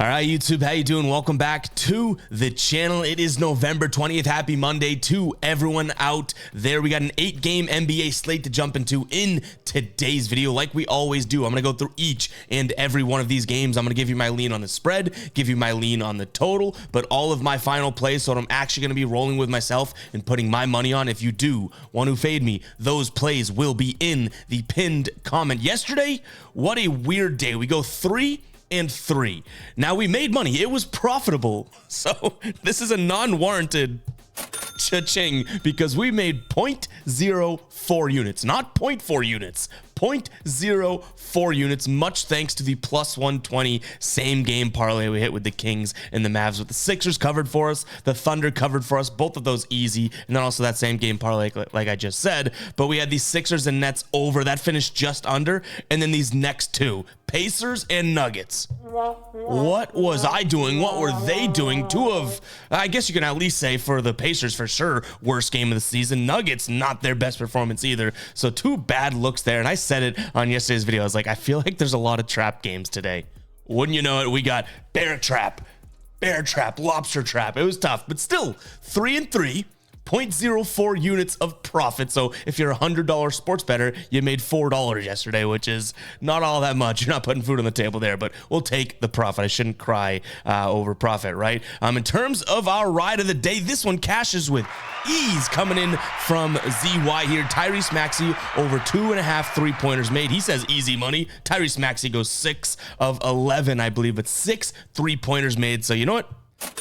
All right, YouTube, how you doing? Welcome back to the channel. It is November 20th. Happy Monday to everyone out there. We got an 8-game NBA slate to jump into in today's video. Like we always do, I'm going to go through each and every one of these games. I'm going to give you my lean on the spread, give you my lean on the total, but all of my final plays, so what I'm actually going to be rolling with myself and putting my money on. If you do want to fade me, those plays will be in the pinned comment. Yesterday, what a weird day. We go 3 and 3. Now we made money. It was profitable. So this is a non-warranted cha-ching because we made 0.04 units, not 0.4 units, 0.04 units, much thanks to the plus 120 same game parlay we hit with the Kings and the Mavs, with the Sixers covered for us, the Thunder covered for us, both of those easy, and then also that same game parlay like I just said. But we had these Sixers and Nets over, that finished just under, and then these next two, Pacers and Nuggets. What was I doing? What were they doing? Two of, I guess you can at least say for the Pacers for sure, worst game of the season. Nuggets, not their best performance either. So two bad looks there. And I said it on yesterday's video. I was like, I feel like there's a lot of trap games today. Wouldn't you know it? We got bear trap, lobster trap. It was tough, but still 3 and 3. 0.04 units of profit. So if you're a $100 sports bettor, you made $4 yesterday, which is not all that much. You're not putting food on the table there, but we'll take the profit. I shouldn't cry over profit, right? In terms of our ride of the day, this one cashes with ease coming in from ZY here. Tyrese Maxey over 2.5 3-pointers made. He says easy money. Tyrese Maxey goes 6 of 11, I believe, but 6 3-pointers made. So you know what?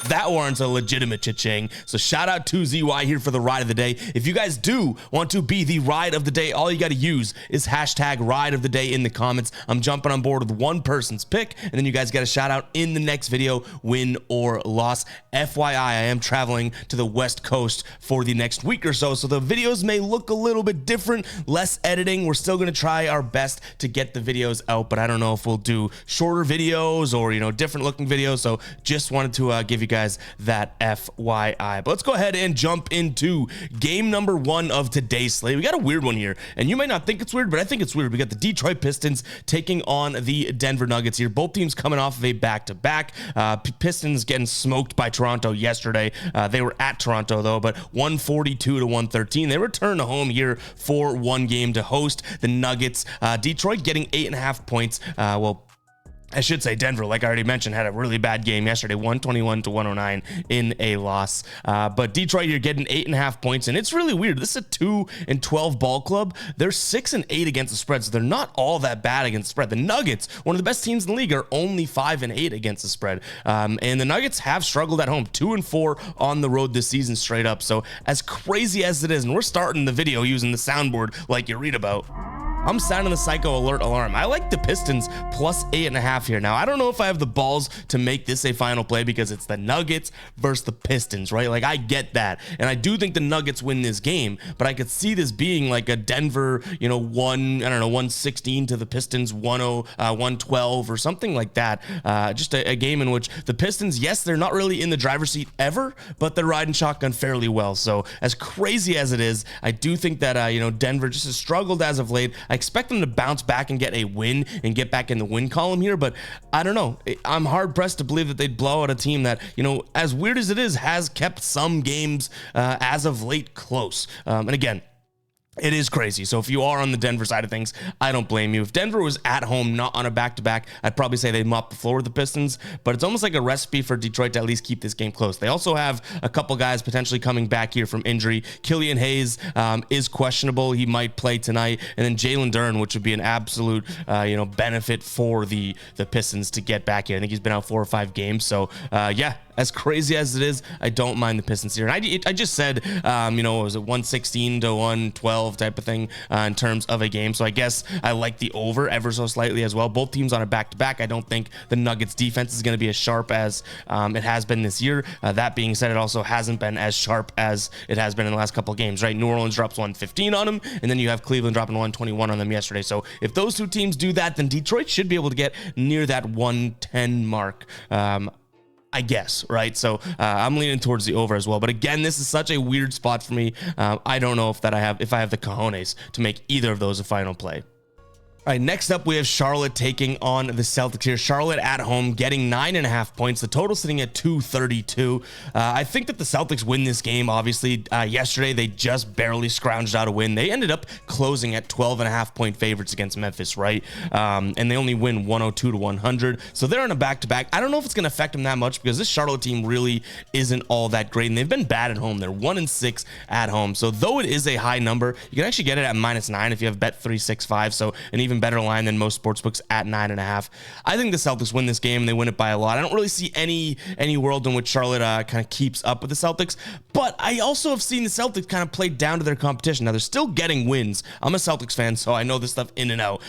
That warrants a legitimate cha-ching. So shout out to ZY here for the ride of the day. If you guys do want to be the ride of the day, all you got to use is hashtag ride of the day in the comments. I'm jumping on board with one person's pick, and then you guys got a shout out in the next video, win or loss. FYI, I am traveling to the West Coast for the next week or so, so the videos may look a little bit different, less editing. We're still going to try our best to get the videos out, but I don't know if we'll do shorter videos or, you know, different looking videos. So just wanted to give you guys that FYI. But let's go ahead and jump into game number 1 of today's slate. We got a weird one here, and you might not think it's weird, but I think it's weird. We got the Detroit Pistons taking on the Denver Nuggets here. Both teams coming off of a back-to-back. Pistons getting smoked by Toronto yesterday. They were at Toronto though, but 142 to 113. They return to home here for one game to host the Nuggets. Detroit getting 8.5 points. Well, I should say Denver, like I already mentioned, had a really bad game yesterday, 121 to 109 in a loss. But Detroit, you're getting 8.5 points, and it's really weird. This is a 2 and 12 ball club. They're 6 and 8 against the spread, so they're not all that bad against the spread. The Nuggets, one of the best teams in the league, are only 5 and 8 against the spread. And the Nuggets have struggled at home, 2 and 4 on the road this season straight up. So as crazy as it is, and we're starting the video using the soundboard like you read about, I'm sounding the psycho alert alarm. I like the Pistons plus 8.5 here. Now, I don't know if I have the balls to make this a final play because it's the Nuggets versus the Pistons, right? Like, I get that. And I do think the Nuggets win this game, but I could see this being like a Denver, 116 to the Pistons 112 or something like that. Just a game in which the Pistons, yes, they're not really in the driver's seat ever, but they're riding shotgun fairly well. So as crazy as it is, I do think that, Denver just has struggled as of late. I expect them to bounce back and get a win and get back in the win column here, but I don't know. I'm hard pressed to believe that they'd blow out a team that, as weird as it is, has kept some games as of late close. And again, it is crazy. So if you are on the Denver side of things, I don't blame you. If Denver was at home, not on a back-to-back, I'd probably say they'd mop the floor with the Pistons, but it's almost like a recipe for Detroit to at least keep this game close. They also have a couple guys potentially coming back here from injury. Killian Hayes is questionable. He might play tonight. And then Jalen Duren, which would be an absolute, benefit for the Pistons to get back here. I think he's been out 4 or 5 games. So, yeah. As crazy as it is, I don't mind the Pistons here. And I just said, what was it, 116 to 112 type of thing in terms of a game. So I guess I like the over ever so slightly as well. Both teams on a back-to-back. I don't think the Nuggets defense is going to be as sharp as it has been this year. That being said, it also hasn't been as sharp as it has been in the last couple of games, right? New Orleans drops 115 on them, and then you have Cleveland dropping 121 on them yesterday. So if those two teams do that, then Detroit should be able to get near that 110 mark. I guess, right? So I'm leaning towards the over as well. But again, this is such a weird spot for me. I don't know if I have the cojones to make either of those a final play. All right, next up, we have Charlotte taking on the Celtics here. Charlotte at home getting 9.5 points. The total sitting at 232. I think that the Celtics win this game. Obviously, yesterday they just barely scrounged out a win. They ended up closing at 12.5 point favorites against Memphis, right? And they only win 102 to 100. So they're on a back-to-back. I don't know if it's going to affect them that much because this Charlotte team really isn't all that great. And they've been bad at home. They're 1-6 at home. So though it is a high number, you can actually get it at -9 if you have Bet365. So an even better line than most sportsbooks at 9.5. I think the Celtics win this game and they win it by a lot. I don't really see any world in which Charlotte kind of keeps up with the Celtics, but I also have seen the Celtics kind of play down to their competition. Now they're still getting wins. I'm a Celtics fan, so I know this stuff in and out.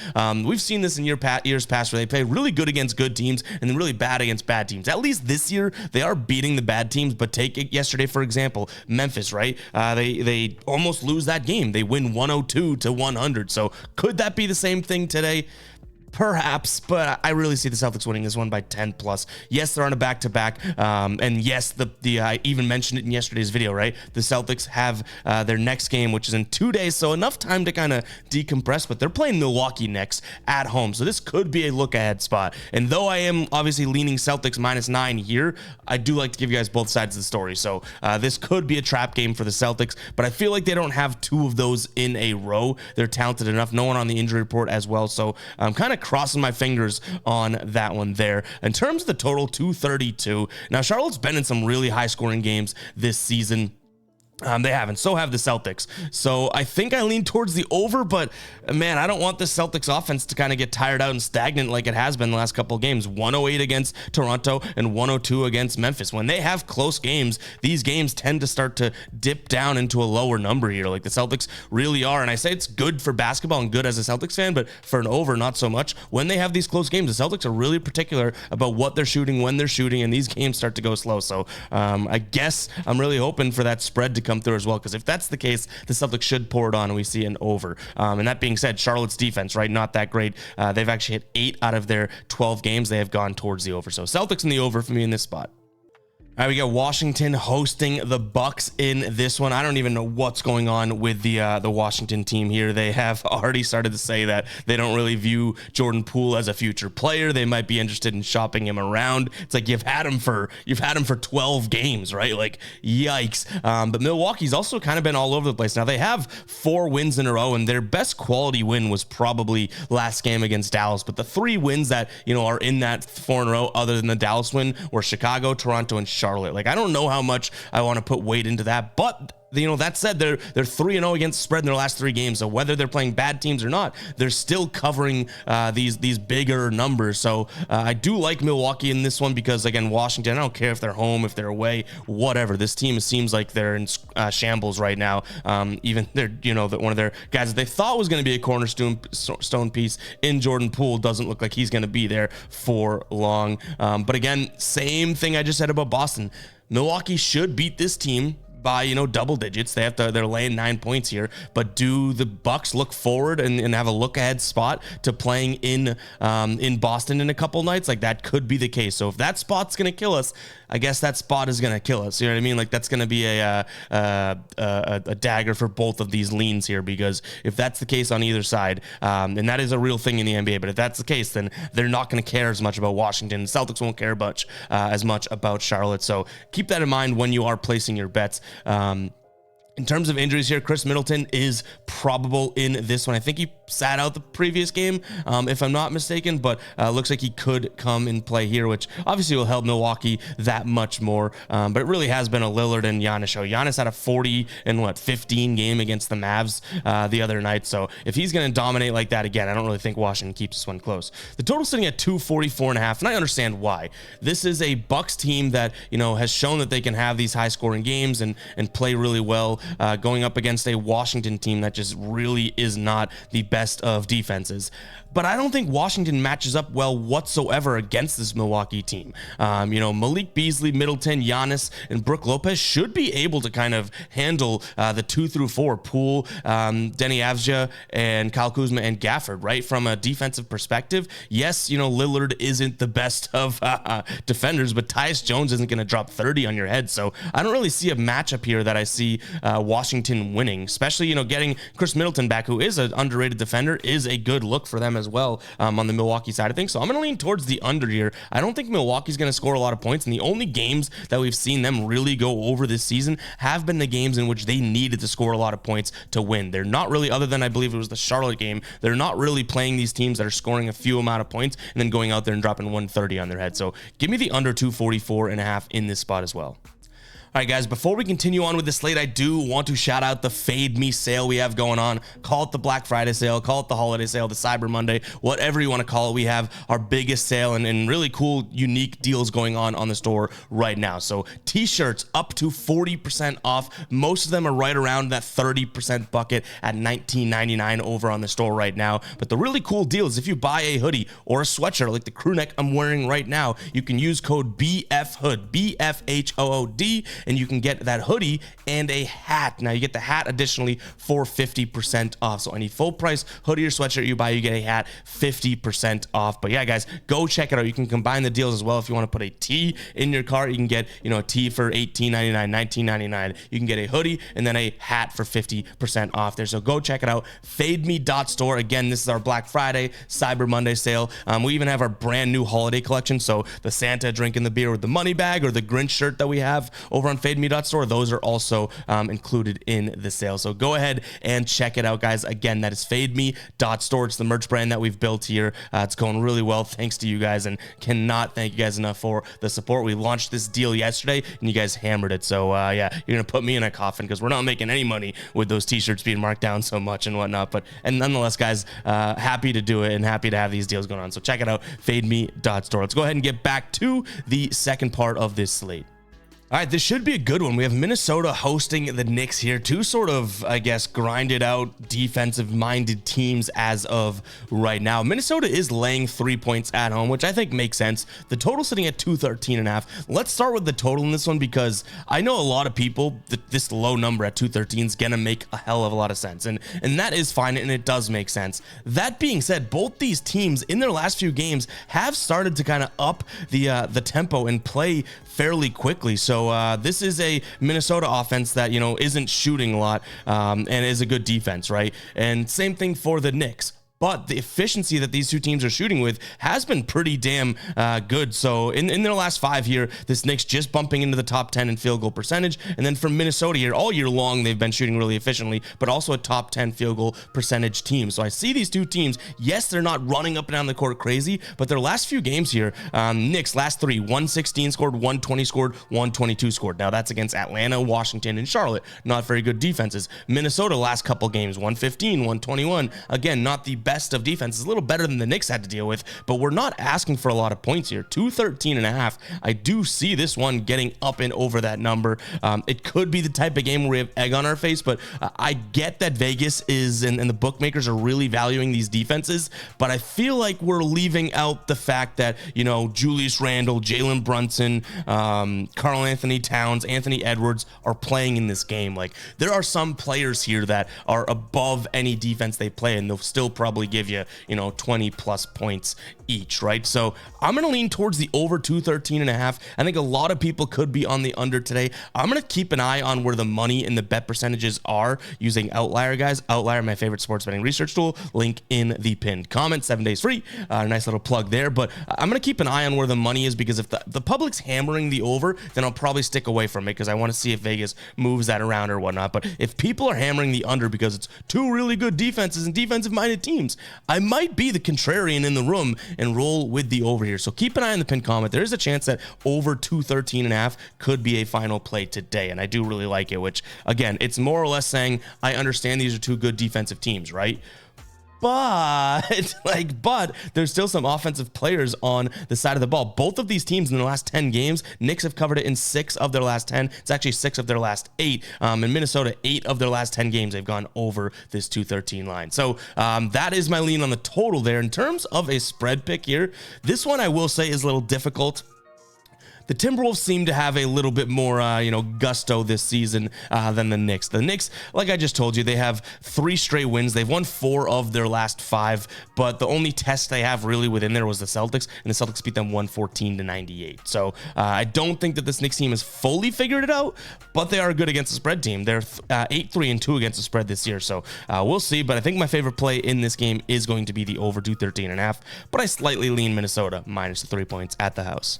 We've seen this in years past where they play really good against good teams and then really bad against bad teams. At least this year they are beating the bad teams, but take it yesterday, for example, Memphis, right? They almost lose that game. They win 102 to 100. So could that be the same thing today? Perhaps, but I really see the Celtics winning this one by 10 plus. Yes, they're on a back-to-back, and yes, I even mentioned it in yesterday's video, right? The Celtics have their next game, which is in 2 days, so enough time to kind of decompress, but they're playing Milwaukee next at home, so this could be a look-ahead spot. And though I am obviously leaning Celtics -9 here, I do like to give you guys both sides of the story, so this could be a trap game for the Celtics, but I feel like they don't have two of those in a row. They're talented enough, no one on the injury report as well, so I'm kind of crossing my fingers on that one there. In terms of the total, 232. Now, Charlotte's been in some really high-scoring games this season. They haven't. So have the Celtics. So I think I lean towards the over, but man, I don't want the Celtics offense to kind of get tired out and stagnant like it has been the last couple of games. 108 against Toronto and 102 against Memphis. When they have close games, these games tend to start to dip down into a lower number here. Like the Celtics really are. And I say it's good for basketball and good as a Celtics fan, but for an over, not so much. When they have these close games, the Celtics are really particular about what they're shooting, when they're shooting, and these games start to go slow. So I guess I'm really hoping for that spread to come through as well, because if that's the case, the Celtics should pour it on and we see an over. And that being said, Charlotte's defense, right, not that great. They've actually hit 8 out of their 12 games. They have gone towards the over. So Celtics in the over for me in this spot. All right, we got Washington hosting the Bucks in this one. I don't even know what's going on with the Washington team here. They have already started to say that they don't really view Jordan Poole as a future player. They might be interested in shopping him around. It's like you've had him for 12 games, right? Like yikes. But Milwaukee's also kind of been all over the place. Now they have 4 wins in a row, and their best quality win was probably last game against Dallas. But the 3 wins that are in that 4 in a row, other than the Dallas win, were Chicago, Toronto, and Charlotte. Like I don't know how much I want to put weight into that, but that said, they're 3-0 against spread in their last 3 games. So whether they're playing bad teams or not, they're still covering these bigger numbers. So I do like Milwaukee in this one because, again, Washington, I don't care if they're home, if they're away, whatever. This team seems like they're in shambles right now. Even they're that one of their guys that they thought was going to be a cornerstone piece in Jordan Poole doesn't look like he's going to be there for long. But again, same thing I just said about Boston. Milwaukee should beat this team by double digits. They're laying 9 points here, but do the Bucks look forward and have a look ahead spot to playing in Boston in a couple nights? Like that could be the case. So if that spot's gonna kill us, I guess that spot is gonna kill us. You know what I mean? Like that's gonna be a dagger for both of these leans here, because if that's the case on either side, and that is a real thing in the NBA, but if that's the case, then they're not gonna care as much about Washington. The Celtics won't care much as much about Charlotte. So keep that in mind when you are placing your bets. In terms of injuries here, Chris Middleton is probable in this one. I think he sat out the previous game, if I'm not mistaken, but looks like he could come in play here, which obviously will help Milwaukee that much more. But it really has been a Lillard and Giannis show. Giannis had a 40 and 15 game against the Mavs the other night. So if he's going to dominate like that again, I don't really think Washington keeps this one close. The total sitting at 244.5, and I understand why. This is a Bucks team that has shown that they can have these high scoring games and play really well. Going up against a Washington team that just really is not the best of defenses. But I don't think Washington matches up well whatsoever against this Milwaukee team. Malik Beasley, Middleton, Giannis, and Brook Lopez should be able to kind of handle the 2 through 4, Poole, Denny Avdija, and Kyle Kuzma and Gafford, right? From a defensive perspective, yes, Lillard isn't the best of defenders, but Tyus Jones isn't going to drop 30 on your head. So I don't really see a matchup here that I see Washington winning, especially, getting Chris Middleton back, who is an underrated defender is a good look for them as well on the Milwaukee side of things. So I'm going to lean towards the under here. I don't think Milwaukee's going to score a lot of points, and the only games that we've seen them really go over this season have been the games in which they needed to score a lot of points to win. They're not really, other than I believe it was the Charlotte game, they're not really playing these teams that are scoring a few amount of points and then going out there and dropping 130 on their head. So give me the under 244.5 in this spot as well. All right, guys, before we continue on with the slate, I do want to shout out the Fade Me sale we have going on. Call it the Black Friday sale, call it the holiday sale, the Cyber Monday, whatever you want to call it. We have our biggest sale and really cool, unique deals going on the store right now. So t-shirts up to 40% off. Most of them are right around that 30% bucket at $19.99 over on the store right now. But the really cool deal is if you buy a hoodie or a sweatshirt like the crew neck I'm wearing right now, you can use code BFHOOD, BFHOOD, and you can get that hoodie and a hat. Now you get the hat additionally for 50% off. So any full price hoodie or sweatshirt you buy, you get a hat 50% off. But yeah, guys, go check it out. You can combine the deals as well. If you want to put a tee in your cart, you can get, a tee for $18.99, $19.99. You can get a hoodie and then a hat for 50% off there. So go check it out. FadeMe.store. Again, this is our Black Friday, Cyber Monday sale. We even have our brand new holiday collection. So the Santa drinking the beer with the money bag or the Grinch shirt that we have over on FadeMe.store, those are also included in the sale. So go ahead and check it out, guys. Again, that is FadeMe.store. It's the merch brand that we've built here. It's going really well thanks to you guys, and cannot thank you guys enough for the support. We launched this deal yesterday and you guys hammered it. So yeah, you're gonna put me in a coffin because we're not making any money with those t-shirts being marked down so much and whatnot. And nonetheless, guys, happy to do it and happy to have these deals going on. So check it out, FadeMe.store. Let's go ahead and get back to the second part of this slate. All right, this should be a good one. We have Minnesota hosting the Knicks here. Two sort of, I guess, grinded out defensive-minded teams as of right now. Minnesota is laying 3 points at home, which I think makes sense. The total sitting at 213.5. Let's start with the total in this one because I know a lot of people that this low number at 213 is going to make a hell of a lot of sense. And that is fine, and it does make sense. That being said, both these teams in their last few games have started to kind of up the tempo and play fairly quickly. So this is a Minnesota offense that, isn't shooting a lot and is a good defense, right? And same thing for the Knicks. But the efficiency that these two teams are shooting with has been pretty damn good. So in their last 5 here, this Knicks just bumping into the top 10 in field goal percentage. And then for Minnesota here, all year long, they've been shooting really efficiently, but also a top 10 field goal percentage team. So I see these two teams, yes, they're not running up and down the court crazy, but their last few games here, Knicks last 3, 116 scored, 120 scored, 122 scored. Now that's against Atlanta, Washington, and Charlotte. Not very good defenses. Minnesota last couple games, 115, 121. Again, not the best of defenses, a little better than the Knicks had to deal with, but we're not asking for a lot of points here. 213.5. I do see this one getting up and over that number. It could be the type of game where we have egg on our face, but I get that Vegas is and the bookmakers are really valuing these defenses, but I feel like we're leaving out the fact that, Julius Randle, Jalen Brunson, Karl Anthony Towns, Anthony Edwards are playing in this game. Like, there are some players here that are above any defense they play, and they'll still probably give you 20 plus points each, right? So I'm going to lean towards the over 213.5. I think a lot of people could be on the under today. I'm going to keep an eye on where the money and the bet percentages are using Outlier, guys. Outlier, my favorite sports betting research tool. Link in the pinned comment. 7 days free. Nice little plug there. But I'm going to keep an eye on where the money is, because if the public's hammering the over, then I'll probably stick away from it because I want to see if Vegas moves that around or whatnot. But if people are hammering the under because it's two really good defenses and defensive-minded teams, I might be the contrarian in the room and roll with the over here. So keep an eye on the pinned comment. There is a chance that over 213.5 could be a final play today, and I do really like it, which, again, it's more or less saying I understand these are two good defensive teams, right? But there's still some offensive players on the side of the ball. Both of these teams in the last 10 games, Knicks have covered it in 6 of their last 10. It's actually 6 of their last 8. In Minnesota, 8 of their last 10 games, they've gone over this 213 line. So that is my lean on the total there. In terms of a spread pick here, this one I will say is a little difficult. The Timberwolves seem to have a little bit more, gusto this season than the Knicks. The Knicks, like I just told you, they have 3 straight wins. They've won 4 of their last 5, but the only test they have really within there was the Celtics, and the Celtics beat them 114-98. So I don't think that this Knicks team has fully figured it out, but they are a good against the spread team. They're 8-3-2 against the spread this year, so we'll see. But I think my favorite play in this game is going to be the over 213.5, but I slightly lean Minnesota minus the 3 points at the house.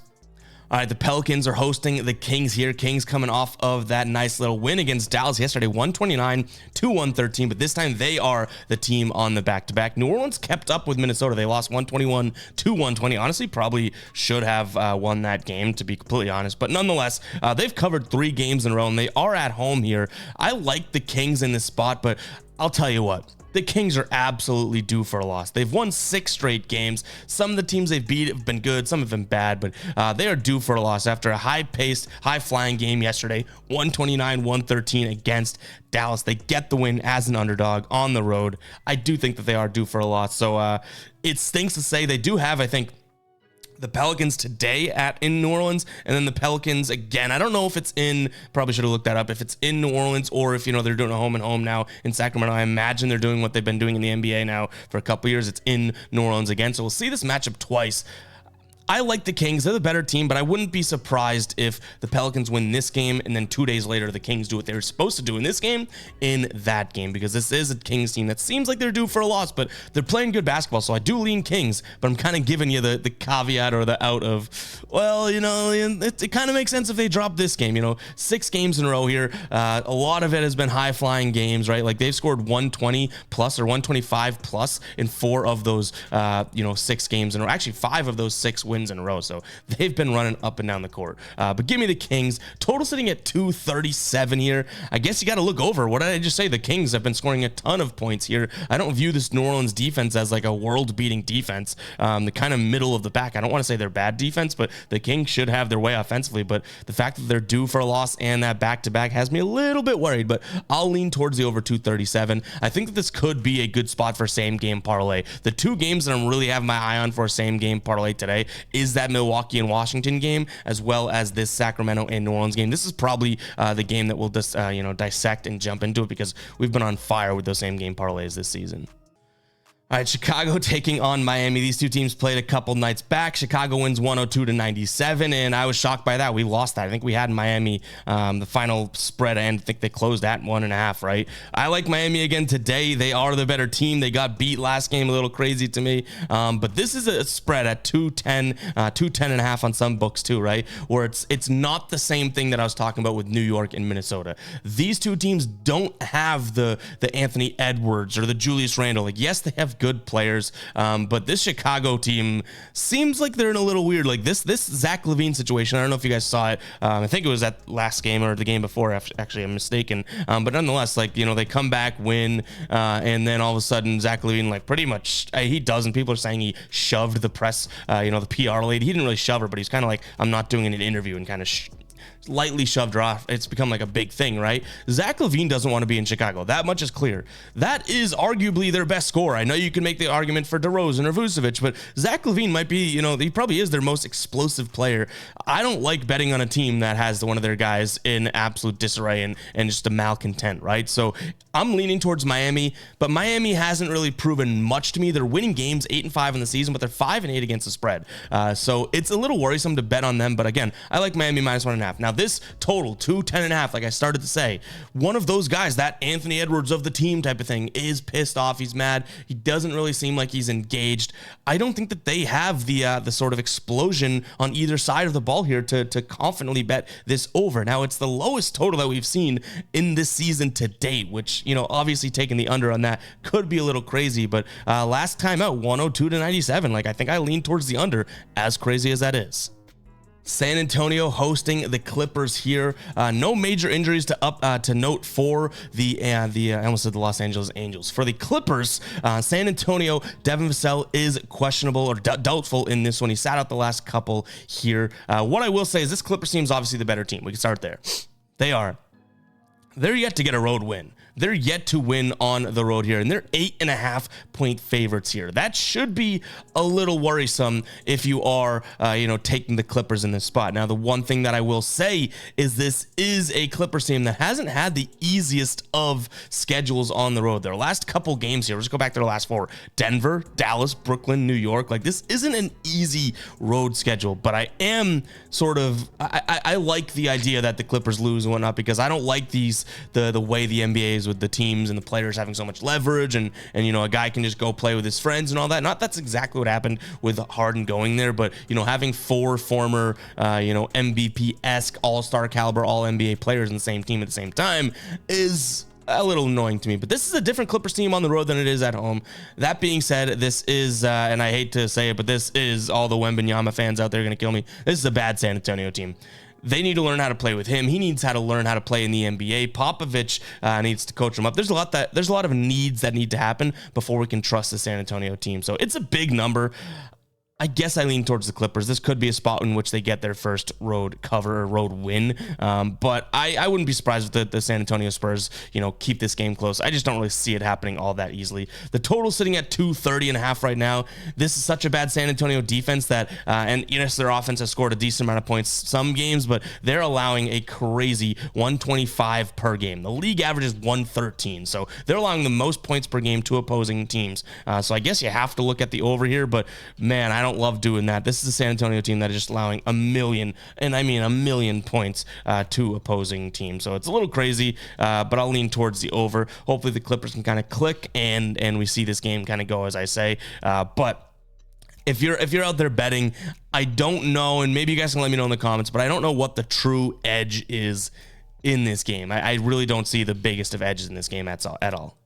All right, the Pelicans are hosting the Kings here. Kings coming off of that nice little win against Dallas yesterday, 129-113, but this time they are the team on the back-to-back. New Orleans kept up with Minnesota. They lost 121-120. Honestly, probably should have won that game, to be completely honest, but nonetheless, they've covered 3 games in a row, and they are at home here. I like the Kings in this spot, but I'll tell you what. The Kings are absolutely due for a loss. They've won 6 straight games. Some of the teams they've beat have been good, some have been bad, but they are due for a loss after a high-paced, high-flying game yesterday, 129-113 against Dallas. They get the win as an underdog on the road. I do think that they are due for a loss, so it stinks to say they do have, I think, the Pelicans today in New Orleans, and then the Pelicans again. I don't know if it's probably should have looked that up, if it's in New Orleans or if, they're doing a home and home now in Sacramento. I imagine they're doing what they've been doing in the NBA now for a couple years. It's in New Orleans again. So we'll see this matchup twice. I like the Kings. They're the better team, but I wouldn't be surprised if the Pelicans win this game and then 2 days later the Kings do what they were supposed to do in this game in that game, because this is a Kings team that seems like they're due for a loss, but they're playing good basketball, so I do lean Kings, but I'm kind of giving you the caveat or the out of, well, it kind of makes sense if they drop this game. 6 games in a row here. A lot of it has been high-flying games, right? Like they've scored 120 plus or 125 plus in 4 of those, 6 games in a row. Actually, 5 of those 6 wins in a row, so they've been running up and down the court. But give me the Kings. Total sitting at 237 here. I guess you got to look over. What did I just say? The Kings have been scoring a ton of points here. I don't view this New Orleans defense as like a world-beating defense. The kind of middle of the pack. I don't want to say they're bad defense, but the Kings should have their way offensively. But the fact that they're due for a loss and that back-to-back has me a little bit worried, but I'll lean towards the over 237. I think that this could be a good spot for same-game parlay. The 2 games that I'm really having my eye on for a same-game parlay today is that Milwaukee and Washington game, as well as this Sacramento and New Orleans game. This is probably the game that we'll just dissect and jump into it, because we've been on fire with those same game parlays this season. All right, Chicago taking on Miami. These 2 teams played a couple nights back. Chicago wins 102-97, and I was shocked by that. We lost that. I think we had Miami, the final spread, and I think they closed at 1.5, right? I like Miami again today. They are the better team. They got beat last game, a little crazy to me. But this is a spread at 210, 210.5 on some books too, right? Where it's not the same thing that I was talking about with New York and Minnesota. These 2 teams don't have the Anthony Edwards or the Julius Randle. Like, yes, they have good players, but this Chicago team seems like they're in a little weird, like this Zach LaVine situation. I don't know if you guys saw it. I think it was that last game or the game before, actually I'm mistaken, but nonetheless, like, they come back, win, and then all of a sudden Zach LaVine, like, pretty much he doesn't, people are saying he shoved the press, the PR lady. He didn't really shove her, but he's kind of like, I'm not doing an interview, and kind of lightly shoved her off. It's become like a big thing, right? Zach LaVine doesn't want to be in Chicago. That much is clear. That is arguably their best scorer. I know you can make the argument for DeRozan or Vucevic, but Zach LaVine might be, he probably is their most explosive player. I don't like betting on a team that has one of their guys in absolute disarray and just a malcontent, right? So I'm leaning towards Miami, but Miami hasn't really proven much to me. They're winning games 8-5 in the season, but they're 5-8 against the spread. So it's a little worrisome to bet on them, but again, I like Miami minus 1.5. Now this total 210.5, like I started to say, one of those guys, that Anthony Edwards of the team type of thing, is pissed off. He's mad. He doesn't really seem like he's engaged. I don't think that they have the sort of explosion on either side of the ball here to confidently bet this over. Now it's the lowest total that we've seen in this season to date, which, obviously taking the under on that could be a little crazy, but last time out 102-97, like I think I lean towards the under, as crazy as that is. San Antonio hosting the Clippers here. No major injuries to note for I almost said the Los Angeles Angels. For the Clippers, San Antonio, Devin Vassell is questionable or doubtful in this one. He sat out the last couple here. What I will say is this Clippers team is obviously the better team. We can start there. They're yet to get a road win. they're yet to win on the road here, and they're 8.5-point favorites here. That should be a little worrisome if you are, taking the Clippers in this spot. Now, the one thing that I will say is this is a Clippers team that hasn't had the easiest of schedules on the road. Their last couple games here, let's go back to their last four: Denver, Dallas, Brooklyn, New York. Like, this isn't an easy road schedule, but I am I like the idea that the Clippers lose and whatnot, because I don't like the way the NBA is with the teams and the players having so much leverage, and a guy can just go play with his friends and all that. Not that's exactly what happened with Harden going there, but having four former MVP-esque all-star caliber all-NBA players in the same team at the same time is a little annoying to me. But this is a different Clippers team on the road than it is at home. That being said, this is and I hate to say it, but this is, all the Wembanyama fans out there are going to kill me, this is a bad San Antonio team. They need to learn how to play with him. He needs how to learn how to play in the NBA. Popovich needs to coach him up. There's a lot of needs that need to happen before we can trust the San Antonio team. So it's a big number. I guess I lean towards the Clippers. This could be a spot in which they get their first road cover or road win. But I wouldn't be surprised if the San Antonio Spurs, keep this game close. I just don't really see it happening all that easily. The total sitting at 230.5 right now. This is such a bad San Antonio defense that, and yes, their offense has scored a decent amount of points some games, but they're allowing a crazy 125 per game. The league average is 113. So they're allowing the most points per game to opposing teams. So I guess you have to look at the over here, but man, I don't love doing that. This is a San Antonio team that is just allowing a million points to opposing teams. So it's a little crazy, but I'll lean towards the over. Hopefully the Clippers can kind of click and we see this game kind of go as I say. But if you're out there betting, I don't know, and maybe you guys can let me know in the comments, but I don't know what the true edge is in this game. I really don't see the biggest of edges in this game at all.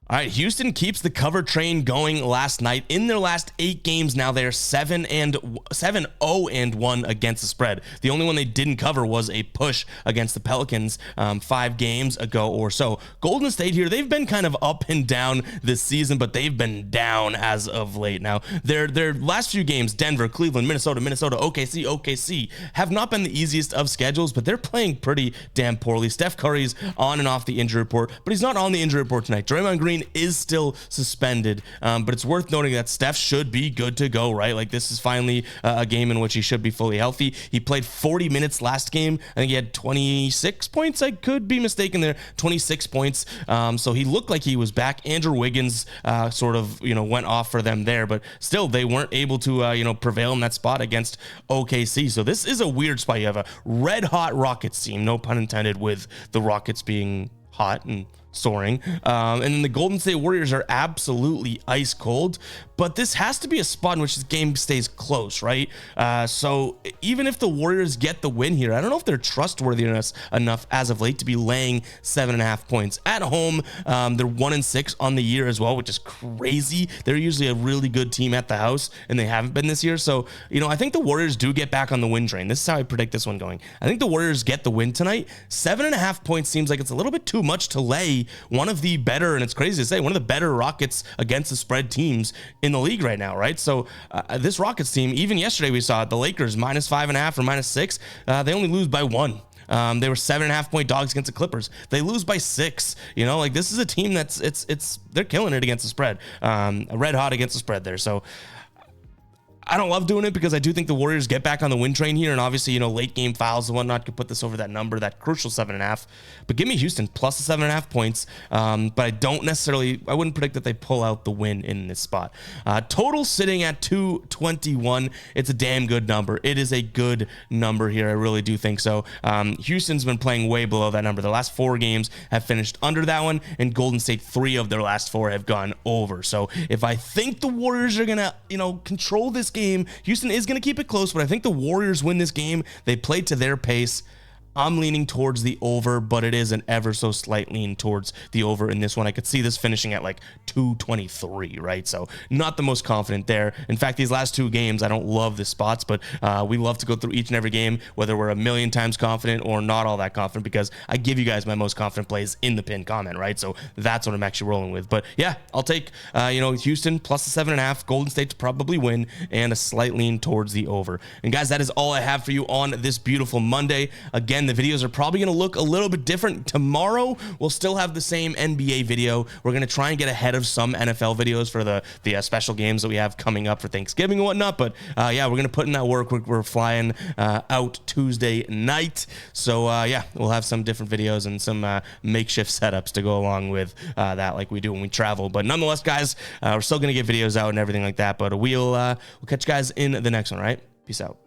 All right, Houston keeps the cover train going last night. In their last 8 games now, they're 7-0-1 against the spread. The only one they didn't cover was a push against the Pelicans 5 games ago or so. Golden State here, they've been kind of up and down this season, but they've been down as of late. Now, their last few games, Denver, Cleveland, Minnesota, OKC, have not been the easiest of schedules, but they're playing pretty damn poorly. Steph Curry's on and off the injury report, but he's not on the injury report tonight. Draymond Green is still suspended, but it's worth noting that Steph should be good to go, right? Like, this is finally a game in which he should be fully healthy. He played 40 minutes last game. I think he had 26 points. I could be mistaken there. 26 points. So he looked like he was back. Andrew Wiggins went off for them there, but still they weren't able to prevail in that spot against OKC. So this is a weird spot. You have a red hot Rockets team, no pun intended, with the Rockets being hot and soaring. And then the Golden State Warriors are absolutely ice cold, but this has to be a spot in which this game stays close, right? So even if the Warriors get the win here, I don't know if they're trustworthy enough as of late to be laying 7.5 points at home. They're 1-6 on the year as well, which is crazy. They're usually a really good team at the house, and they haven't been this year. So, I think the Warriors do get back on the win train. This is how I predict this one going. I think the Warriors get the win tonight. 7.5 points seems like it's a little bit too much to lay one of the better, and it's crazy to say, one of the better Rockets against the spread teams in the league right now, right? So this Rockets team, even yesterday we saw it, the Lakers -5.5 or -6. They only lose by 1. They were 7.5-point dogs against the Clippers. They lose by 6. This is a team that's they're killing it against the spread. Red hot against the spread there. So I don't love doing it because I do think the Warriors get back on the win train here, and obviously, late game fouls and whatnot could put this over that number, that crucial 7.5. But give me Houston plus the 7.5 points. But I wouldn't predict that they pull out the win in this spot. Total sitting at 221. It's a damn good number. It is a good number here. I really do think so. Houston's been playing way below that number. The last 4 games have finished under that one, and Golden State, 3 of their last 4 have gone over. So if I think the Warriors are gonna, control this game, Houston is going to keep it close, but I think the Warriors win this game. They play to their pace. I'm leaning towards the over, but it is an ever so slight lean towards the over in this one. I could see this finishing at like 223, right? So not the most confident there. In fact, these last 2 games, I don't love the spots, but we love to go through each and every game, whether we're a million times confident or not all that confident, because I give you guys my most confident plays in the pinned comment, right? So that's what I'm actually rolling with. But yeah, I'll take, Houston plus the 7.5, Golden State to probably win, and a slight lean towards the over. And guys, that is all I have for you on this beautiful Monday. Again, again, the videos are probably going to look a little bit different. Tomorrow, we'll still have the same NBA video. We're going to try and get ahead of some NFL videos for the special games that we have coming up for Thanksgiving and whatnot. But yeah, we're going to put in that work. We're flying out Tuesday night. So yeah, we'll have some different videos and some makeshift setups to go along with that, like we do when we travel. But nonetheless, guys, we're still going to get videos out and everything like that. But we'll catch you guys in the next one, all right? Peace out.